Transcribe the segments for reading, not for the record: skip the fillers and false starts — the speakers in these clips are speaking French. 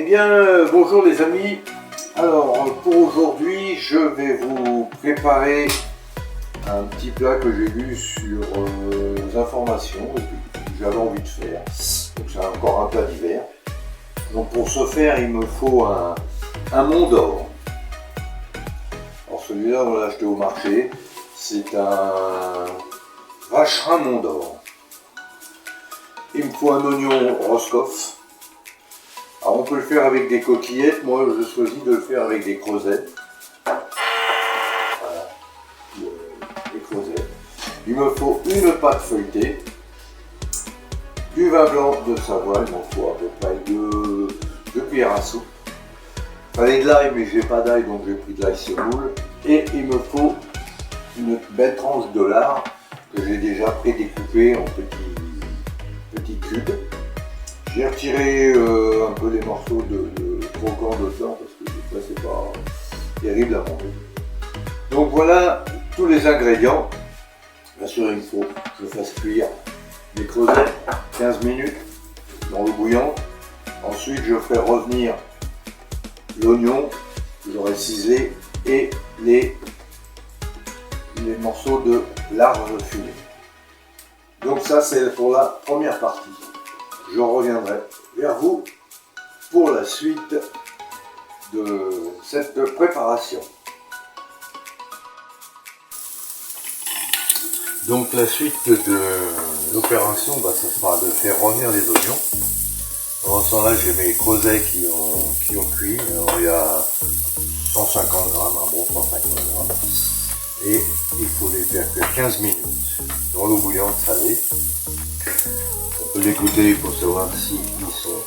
Eh bien, bonjour les amis. Alors, pour aujourd'hui, je vais vous préparer un petit plat que j'ai lu sur les informations et que j'avais envie de faire. Donc, c'est encore un plat d'hiver. Donc, pour ce faire, il me faut un Mont d'Or. Alors, celui-là, on l'a acheté au marché. C'est un vacherin Mont d'Or. Il me faut un oignon Roscoff. Alors on peut le faire avec des coquillettes, moi je choisis de le faire avec des crevettes. Voilà, des crevettes. Il me faut une pâte feuilletée, du vin blanc de Savoie, il m'en faut à peu près deux cuillères à soupe. Il fallait de l'ail mais j'ai pas d'ail donc j'ai pris de l'ail semoule. Et il me faut une belle tranche de lard que j'ai déjà prédécoupé en petits cubes. J'ai retiré un peu les morceaux de croquant dedans parce que des fois c'est pas terrible à manger. Donc voilà tous les ingrédients. Bien sûr il me faut que je fasse cuire les crevettes 15 minutes dans l'eau bouillante. Ensuite je ferai revenir l'oignon que j'aurai ciselé et les morceaux de lard fumé. Donc ça c'est pour la première partie. Je reviendrai vers vous pour la suite de cette préparation. Donc la suite de l'opération, ce sera de faire revenir les oignons. Pendant ce temps-là, j'ai mes crevettes qui ont cuit. Alors, il y a 150 grammes, un bon 150 grammes. Et il faut les faire cuire 15 minutes dans l'eau bouillante salée. On peut les goûter pour savoir s'ils sont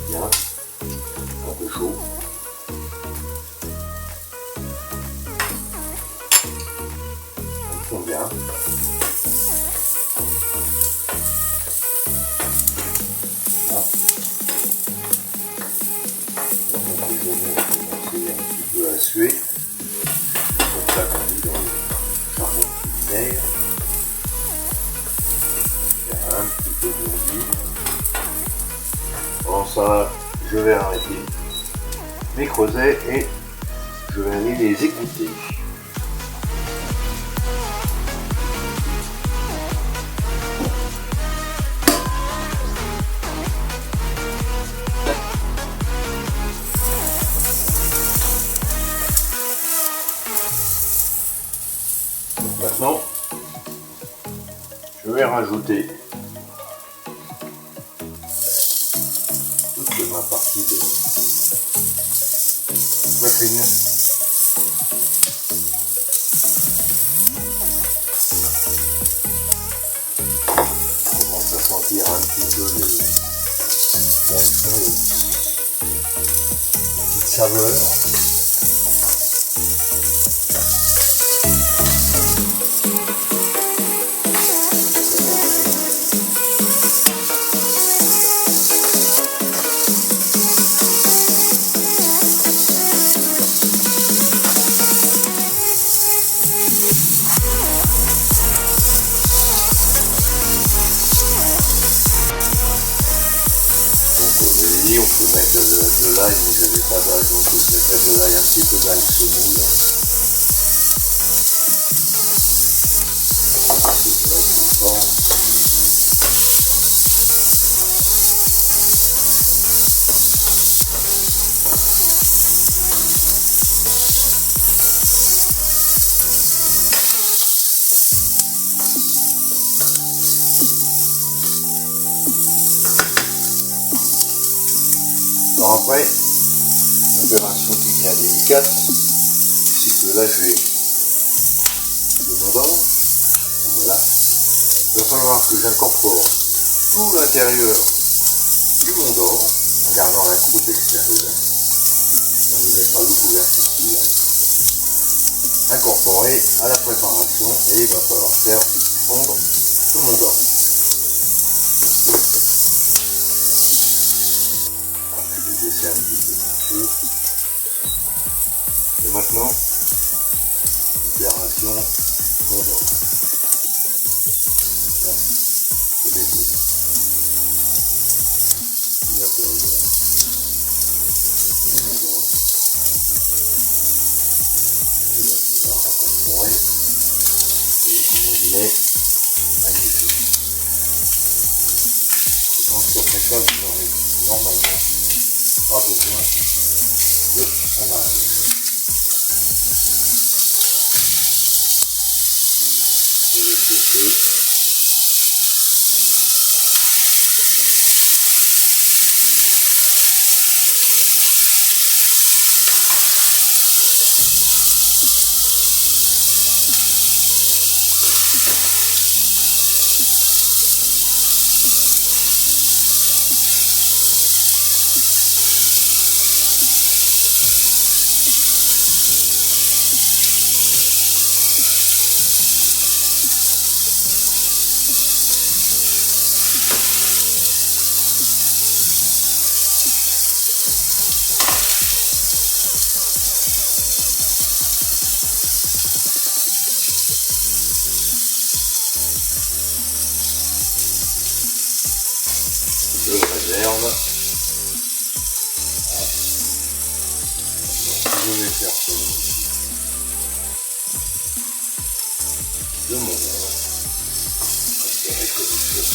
bien, un peu chauds. Ils sont bien. Voilà. Donc les oignons ont commencé un petit peu à suer. C'est pour ça qu'on dit dans le charbon culinaire. Un petit peu d'huile. Pendant ça, je vais arrêter mes crevettes et je vais aller les égoutter. Donc maintenant, je vais rajouter toute ma partie de poitrine. Je commence à sentir un petit peu les petites saveurs. On peut mettre de l'ail, mais j'avais pas d'ail, donc je vais mettre de l'ail, un petit peu d'ail semoule. Alors après, une opération qui devient délicate, puisque là je vais le Mont d'Or, voilà. Il va falloir que j'incorpore tout l'intérieur du Mont d'Or, en gardant la croûte extérieure. On ne met pas le couvercle ici, là. Incorporé à la préparation et il va falloir faire fondre ce Mont d'Or. Un petit peu. Et maintenant, opération Mont d'Or. Là, je découpe l'intérieur Il va incorporer et il est magnifique. Donc après ça, vous aurez normalement pas besoin de fromage. Je réserve. Je vais faire ça de mon œuvre. Je vais recommencer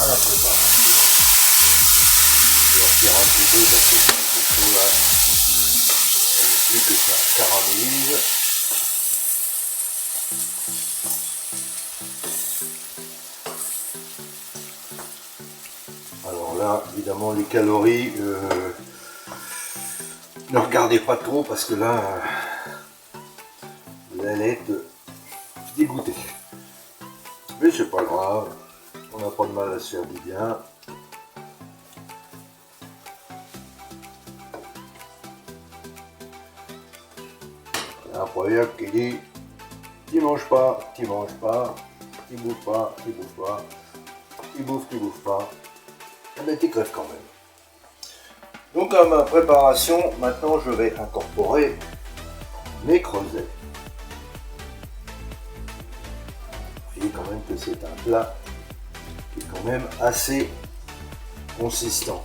à la préparation. Je vais faire un peu d'eau parce que ce chaud là, plus que ça caramélise. Alors là, évidemment, les calories, ne regardez pas trop parce que là, vous allez être dégoûté. Mais c'est pas grave, on n'a pas de mal à se faire du bien. Il y a un proverbe qui dit tu manges pas, tu manges pas, tu bouffes pas, tu bouffes pas, tu bouffes pas. Eh ben, tu crèves quand même. Donc à ma préparation, maintenant je vais incorporer mes creusets. Vous voyez quand même que c'est un plat qui est quand même assez consistant.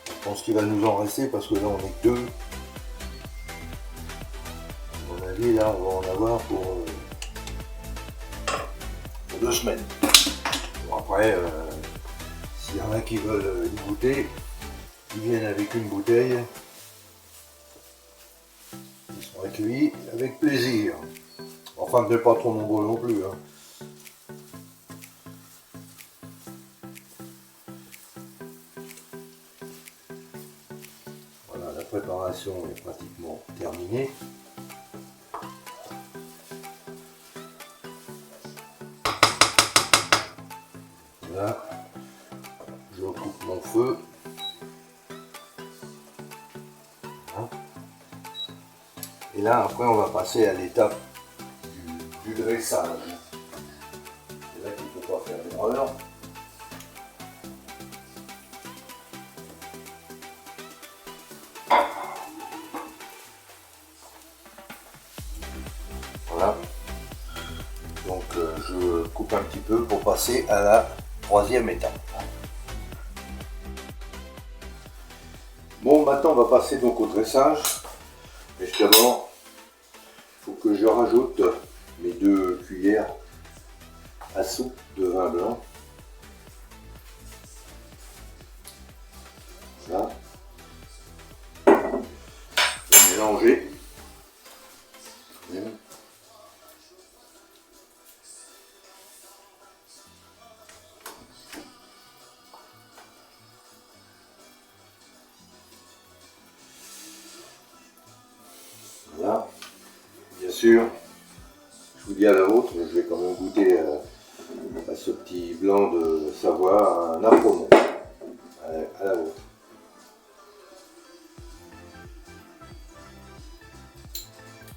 Je pense qu'il va nous en rester parce que là on est que deux. À mon avis là on va en avoir pour 2 semaines. Bon, après, s'il y en a qui veulent y goûter, ils viennent avec une bouteille, ils sont accueillis avec plaisir. Enfin, ne pas trop nombreux non plus. Hein. Voilà, la préparation est pratiquement terminée. Là, je coupe mon feu. Et là, après, on va passer à l'étape du dressage. C'est là qu'il ne faut pas faire d'erreur. Voilà. Donc, je coupe un petit peu pour passer à la 3e étape. Bon, maintenant, on va passer donc au dressage. Mais d'abord, il faut que je rajoute mes 2 cuillères à soupe de vin blanc. Voilà. Je vais mélanger. Voilà. Bien sûr, je vous dis à la vôtre, je vais quand même goûter à ce petit blanc de Savoie, un Apremont. À la vôtre.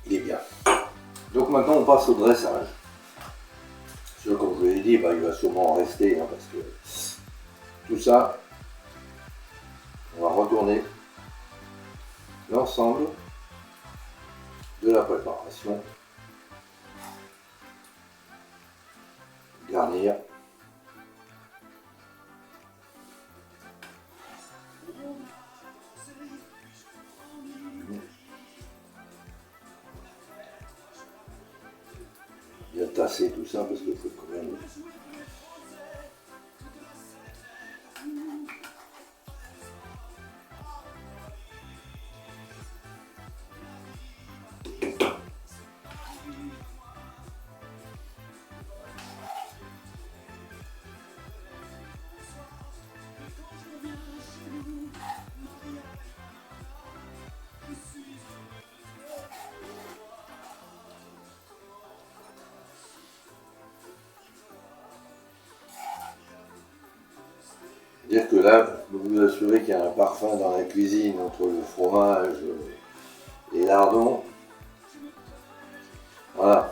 Il est bien. Donc maintenant on passe au dressage. Comme je vous l'ai dit, il va sûrement en rester, hein, parce que tout ça, on va retourner l'ensemble de la préparation. Garnir. ça parce qu'il faut quand même. Dire que là, vous vous assurez qu'il y a un parfum dans la cuisine entre le fromage et lardons. Voilà.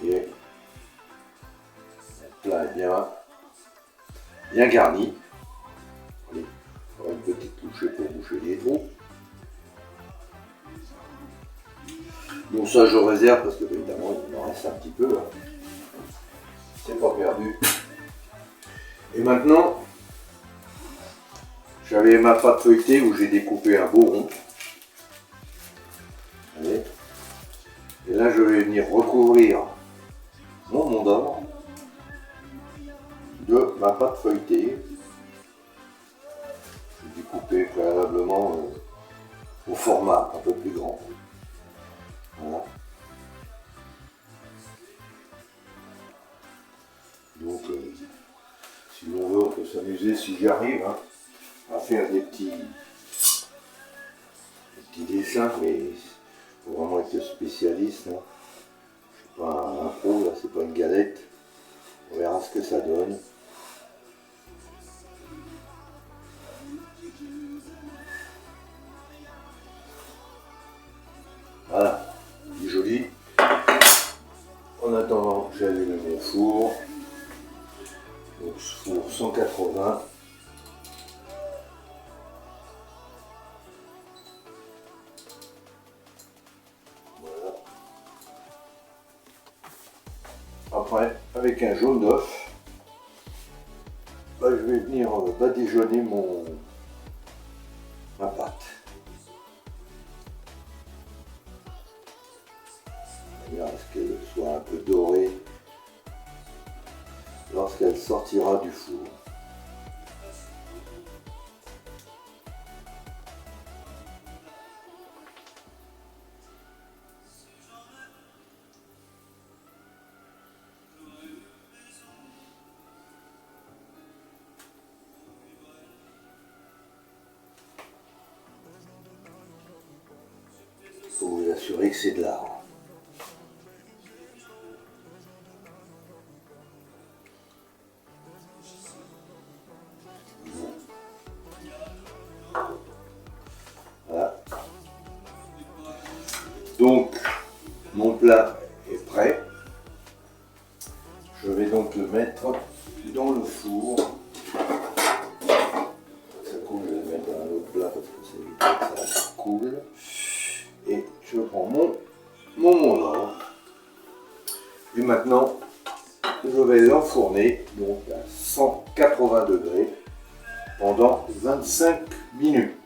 Et le plat est bien garni. Allez, on va une petite touchée pour boucher les trous. Bon, ça je réserve parce que évidemment il en reste un petit peu. Hein. C'est pas perdu. Et maintenant, j'avais ma pâte feuilletée où j'ai découpé un beau rond. Allez. Et là, je vais venir recouvrir mon mont d'or de ma pâte feuilletée. J'ai découpé préalablement au format un peu plus grand. Voilà. Donc, si l'on veut, on peut s'amuser, si j'y arrive, hein, à faire des petits dessins, mais il faut vraiment être spécialiste. Hein. Je suis pas un pro, là, c'est pas une galette. On verra ce que ça donne. Voilà, il est joli. En attendant, j'allume mon four. Donc four 180. Voilà. Après, avec un jaune d'œuf, je vais venir badigeonner ma pâte. À ce qu'elle soit un peu dorée lorsqu'elle sortira du four. Il faut vous assurer que c'est de l'art. Voilà. Donc, mon plat est prêt. Je vais donc le mettre dans le four. Ça coule, je vais le mettre dans un autre plat parce que ça évite que ça coule. Et je prends mon mont d'or. Et maintenant, je vais l'enfourner donc à 180 degrés pendant 25 minutes.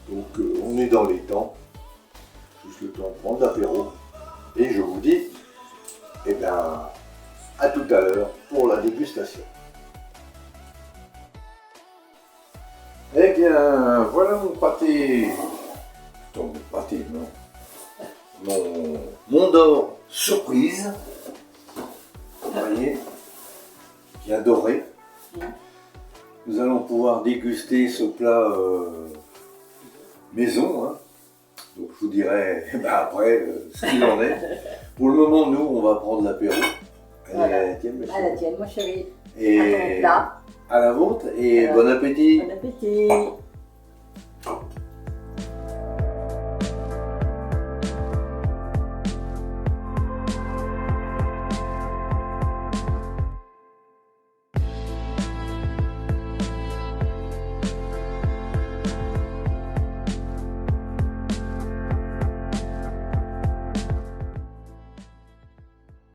Donc on est dans les temps, juste le temps de prendre l'apéro. Et je vous dis, eh bien, à tout à l'heure pour la dégustation. Eh bien, voilà mon pâté, mon pâté, non, mon mont d'or surprise, vous voyez, bien doré. Nous allons pouvoir déguster ce plat maison, hein. Donc je vous dirai après ce qu'il en est. Pour le moment, nous, on va prendre l'apéro. Voilà. À la tienne, À la tienne, mon chéri. et À ton plat. à la vôtre, et bon appétit. Bon appétit.